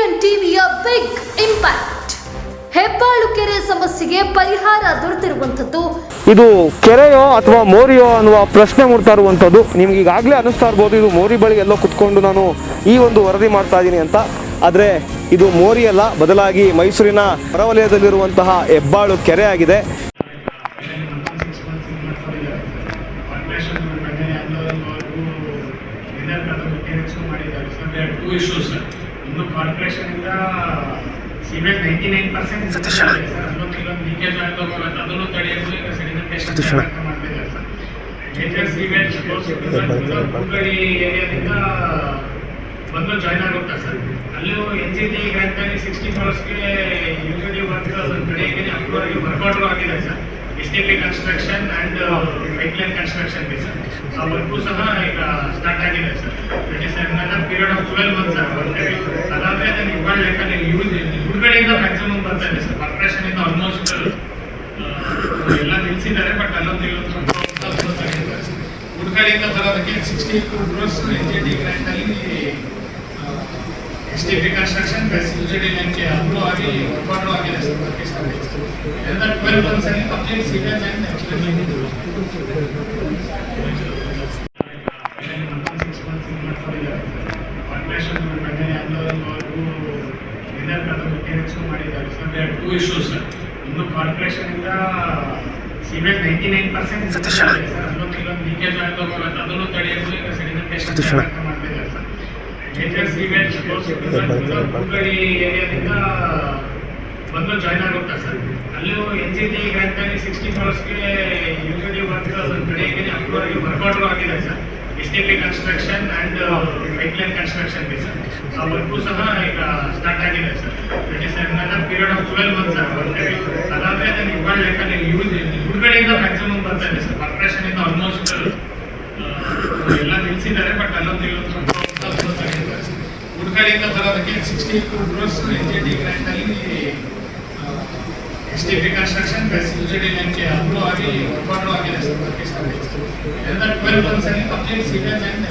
KN ಟಿವಿಯ big impact. Hebbalu ಕೆರೆ ಸಮಸ್ಯೆಗೆ ಪರಿಹಾರ ದೊರೆತಿರುವಂಥದ್ದು. ಇದು ಕೆರೆಯೋ ಅಥವಾ ಮೋರಿಯೋ ಅನ್ನುವ ಪ್ರಶ್ನೆ ಮೂಡ್ತಾ ಇರುವಂಥದ್ದು. ನಿಮ್ಗೆ ಈಗಾಗಲೇ ಅನ್ನಿಸ್ತಾ ಇರ್ಬೋದು ಇದು ಮೋರಿ ಬಳಿ ಎಲ್ಲೋ ಕುತ್ಕೊಂಡು ನಾನು ಈ ಒಂದು ವರದಿ ಮಾಡ್ತಾ ಇದ್ದೀನಿ ಅಂತ. ಆದರೆ ಇದು ಮೋರಿ ಅಲ್ಲ, ಬದಲಾಗಿ ಮೈಸೂರಿನ ಹೊರವಲಯದಲ್ಲಿರುವಂತಹ ಹೆಬ್ಬಾಳು ಕೆರೆ ಆಗಿದೆ. ಕಾರ್ಪೊರೇಷನ್ ಇಂದ ಸಿಮೆಂಟ್ 99% ಲೀಕೇಜ್ ಆಗೋಲ್ಲ, ಅದನ್ನು ತಡೆಯಲು ಈಗ ಸೆಡಿಮೆಂಟೇಷನ್ ಮಾಡ್ತಿದ್ದಾರೆ ಸರ್. ಮೇಜರ್ ಸಿಮೆಂಟ್ ಹುಬ್ಬಳ್ಳಿ ಏರಿಯಾದಿಂದ ಬಂದು ಜಾಯ್ನ್ ಆಗುತ್ತೆ ಸರ್. ಅಲ್ಲೂ NGT ಗ್ರಾಂಟಲ್ಲಿ 60 crores ಯೂಶಲಿ ವರ್ಕ್ ಕಡೆಗೆ ಅಪ್ರೂವ್ ಆಗಿ ವರ್ಕೌಟ್ ಆಗಿದೆ sir. STP construction and pipeline construction sir. ಆ ವರ್ಕು ಸಹ ಈಗ ಸ್ಟಾರ್ಟ್ ಆಗಿದೆ sir. That is another period of 12 months sir. ಅದಾದ್ರೆ ಹೆಬ್ಬಾಳು ಲೆಕ್ಕಲ್ಲಿ ಹುಬ್ಬಳ್ಳಿಯಿಂದ ಮ್ಯಾಕ್ಸಿಮಮ್ ಬರ್ತಾ ಇದೆ ಸರ್. ಕಾರ್ಪೊರೇಷನ್ ಇಂದ ಆಲ್ಮೋಸ್ಟ್ ಎಲ್ಲ ನಿಲ್ಲಿಸಿದ್ದಾರೆ, ಬಟ್ ಅಲ್ಲೊಂದು ಹುಬ್ಬಳ್ಳಿಯಿಂದ ಬರೋದಕ್ಕೆ 60 crores NGT ಗ್ರಾಂಟಲ್ಲಿ STP construction plus UGD link approve ಆಗಿ ವರ್ಕೌಟ್ ಆಗಿದೆ ಸರ್. 12 months ಅಲ್ಲಿ ಕಂಪ್ಲೀಟ್ ಸಿಗೇಜ್ ಆ್ಯಂಡ್ ಮಾಡಿದ್ದಾರೆ sir. They are two issues sir. ಒಂದು ಕಾರ್ಪೊರೇಷನ್ ಇಂದ ಸಿಮೆಂಟ್ 99% ಸರ್. ಅಲ್ಲೊಂದು ಲೀಕೇಜ್ ಆಗೋಲ್ಲ, ಅದನ್ನು ತಡೆಯಲು ಈಗ ಸೆಡಿಮೆಂಟೇಷನ್ ಮಾಡ್ತಿದ್ದಾರೆ ಸರ್. ಮೇಜರ್ ಸಿಮೆಂಟ್ ಹುಬ್ಬಳ್ಳಿ ಏರಿಯಾದಿಂದ ಬಂದು ಜಾಯ್ನ್ ಆಗುತ್ತೆ ಸರ್. ಅಲ್ಲೂ NGT ಗ್ರಾಂಟಲ್ಲಿ 60 crores ಯೂಶಲಿ ವರ್ಕ್ ಕಡೆಗೆ ಅಪ್ರೂವ್ ಆಗಿ ವರ್ಕೌಟ್ ಆಗಿದೆ sir. STP construction and pipeline construction sir. ಆ ವರ್ಕು ಸಹ ಈಗ ಸ್ಟಾರ್ಟ್ ಆಗಿದೆ sir. That is another period of 12 months sir. ಅದಾದ್ರೆ ಹೆಬ್ಬಾಳು ಲೆಕ್ಕಲ್ಲಿ ಹುಬ್ಬಳ್ಳಿಯಿಂದ ಮ್ಯಾಕ್ಸಿಮಮ್ ಬರ್ತಾ ಇದೆ ಸರ್. ಕಾರ್ಪೊರೇಷನ್ ಇಂದ ಆಲ್ಮೋಸ್ಟ್ ಎಲ್ಲ ನಿಲ್ಲಿಸಿದ್ದಾರೆ, ಬಟ್ ಅಲ್ಲೊಂದು ಹುಬ್ಬಳ್ಳಿಯಿಂದ ಬರೋದಕ್ಕೆ 60 crores NGT ಗ್ರಾಂಟಲ್ಲಿ STP construction plus UGD link approve ಆಗಿ ವರ್ಕೌಟ್ ಆಗಿದೆ ಸರ್. 12 months ಅಲ್ಲಿ ಕಂಪ್ಲೀಟ್ ಸಿಗೇಜ್ ಆ್ಯಂಡ್